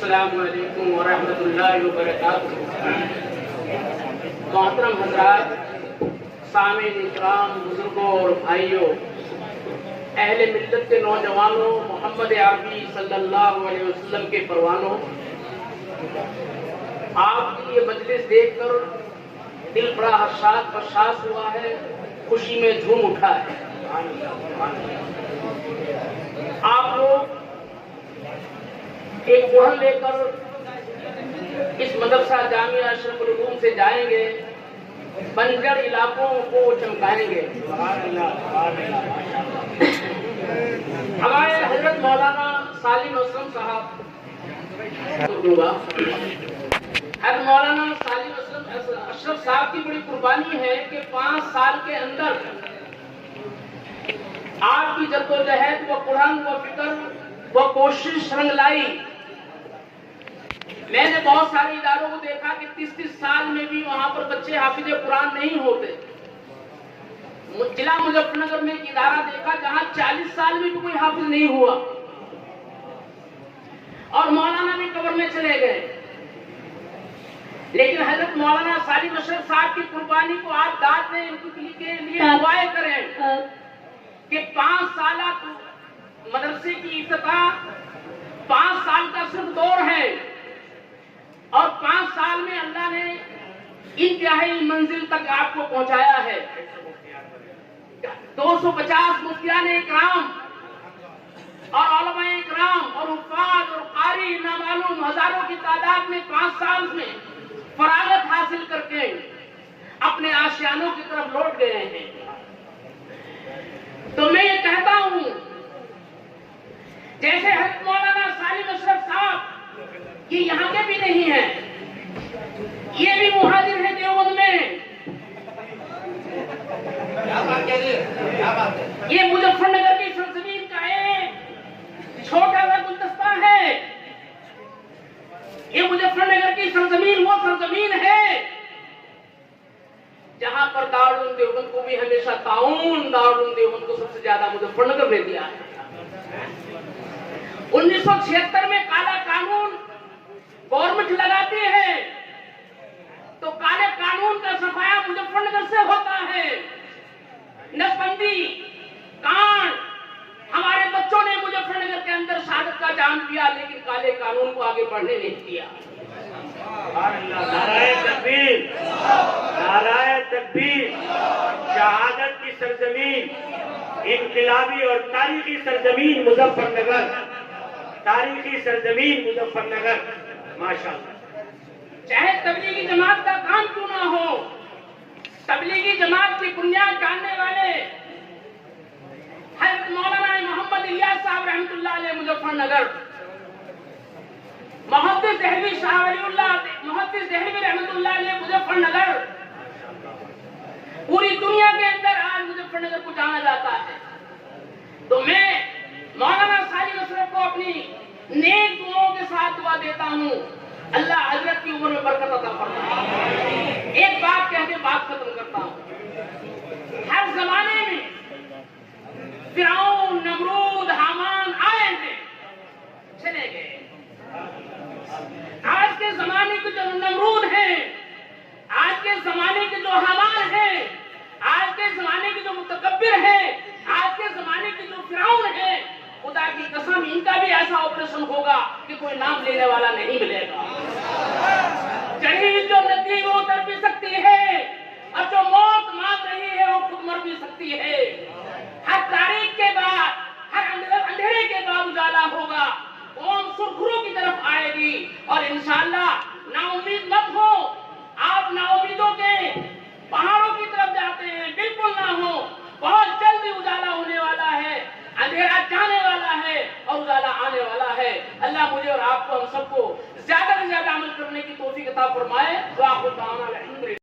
अस्सलामु अलैकुम व रहमतुल्लाहि व बरकातुहू। मोहतरम हज़रात, सामीन इकराम, बुजुर्गों और भाइयों, अहले मिल्लत के नौजवानों, मोहम्मद अरबी सल्लल्लाहु अलैहि वसल्लम के परवानों, आपकी ये मजलिस देखकर दिल बड़ा हर्षास हुआ है, खुशी में झूम उठा है। आप लोग एक बुढ़न लेकर इस मदरसा जामिया अशरफुल उलूम से जाएंगे, बंजर इलाकों को चमकाएंगे। हमारे हजरत मौलाना सालिम असलम साहब, हजरत मौलाना सालिम अशरफ साहब की बड़ी कुर्बानी है कि 5 साल के अंदर आपकी जद्दोजहद व कुरान व फिक्र व कोशिश रंग लाई। मैंने बहुत सारे इदारों को देखा कि 30-30 साल में भी वहां पर बच्चे हाफिज कुरान नहीं होते। जिला मुजफ्फरनगर में एक इदारा देखा जहां 40 साल में भी कोई हाफिज नहीं हुआ और मौलाना भी कब्र में चले गए। लेकिन हजरत मौलाना सालिम अशरफ साहब की कुर्बानी को आप दाद दें, इनके लिए दुआएं करें कि 5 साल मदरसे की इफ्तिताह 5 साल का सिर्फ दौर है और 5 साल में अल्लाह ने इंतहाई मंजिल तक आपको पहुंचाया है। 250 मुफ्तियाने इकराम और उलमाए इकराम और हुफ्फाज और कारी नामालूम हजारों की तादाद में 5 साल में फरागत हासिल करके अपने आशियानों की तरफ लौट गए हैं। तो मैं ये कहता हूं, जैसे हज़रत मौलाना सालिम अशरफ साहब ये यहाँ के भी नहीं है, ये भी मुहाजिर है देवबंद में। ये मुजफ्फरनगर की सरजमीन का एक छोटा सा गुलदस्ता है। ये मुजफ्फरनगर की सरजमीन वो सरजमीन है जहां पर दारुल देवबंद को भी हमेशा ताउन, दारुल देवबंद को सबसे ज्यादा मुजफ्फरनगर ने दिया है। 1976 में काला कानून गवर्नमेंट लगाती है तो काले कानून का सफाया मुजफ्फरनगर से होता है। नसबंदी कांड, हमारे बच्चों ने मुजफ्फरनगर के अंदर शहादत का जाम पिया, लेकिन काले कानून को आगे बढ़ने नहीं दिया। नाराए तकबीर, नाराए तकबीर। शहादत की सरजमीन, इनकलाबी और तारीखी सरजमीन मुजफ्फरनगर, तारीखी सरजमीन मुजफ्फरनगर, माशाअल्लाह। चाहे तबलीगी जमात का काम क्यों ना हो, तबलीगी जमात की बुनियाद जानने वाले हज़रत मौलाना मोहम्मद इलियास साहब रहमतुल्लाह अलैह मुजफ्फरनगर, मुहद्दिस देहलवी शाह वलीउल्लाह मुहद्दिस देहलवी रहमतुल्लाह अलैह मुजफ्फरनगर, पूरी दुनिया के अंदर आज मुजफ्फरनगर को जाना जाता है। तो मैं मौलाना सालिम अशरफ को अपनी नेक दुआओं के साथ दुआ देता हूँ, अल्लाह हजरत की उम्र में बरकत अता फरमाए। एक बात कह के बात खत्म करता हूँ। हर जमाने में फिरौन, नमरूद, हामान आए थे, चले गए। आज के जमाने के जो नमरूद हैं, आज के जमाने के जो हामान हैं, आज के जमाने के जो मुतकब्बिर हैं, आज के जमाने के जो फिरौन हैं, खुदा की कसम इनका भी ऐसा ऑपरेशन होगा कि कोई नाम लेने वाला नहीं मिलेगा। जहील जो नदी वो उतर भी सकती है और जो मौत मांग रही है वो खुद मर भी सकती है। हर तारीख के बाद, हर अंधेरे के बाद उजाला होगा, कौम सुरखुरों की तरफ आएगी। और इंशाअल्लाह नाउम्मीद मत हो, आप नाउम्मीदों के पहाड़ों की तरफ जाते हैं, बिल्कुल ना हो। बहुत जल्दी उजाला होने वाला है, अंधेरा जाने वाला है और उजाला आने वाला है। अल्लाह मुझे और आपको, हम सबको ज्यादा से ज्यादा अमल करने की तौफीक अता फरमाए।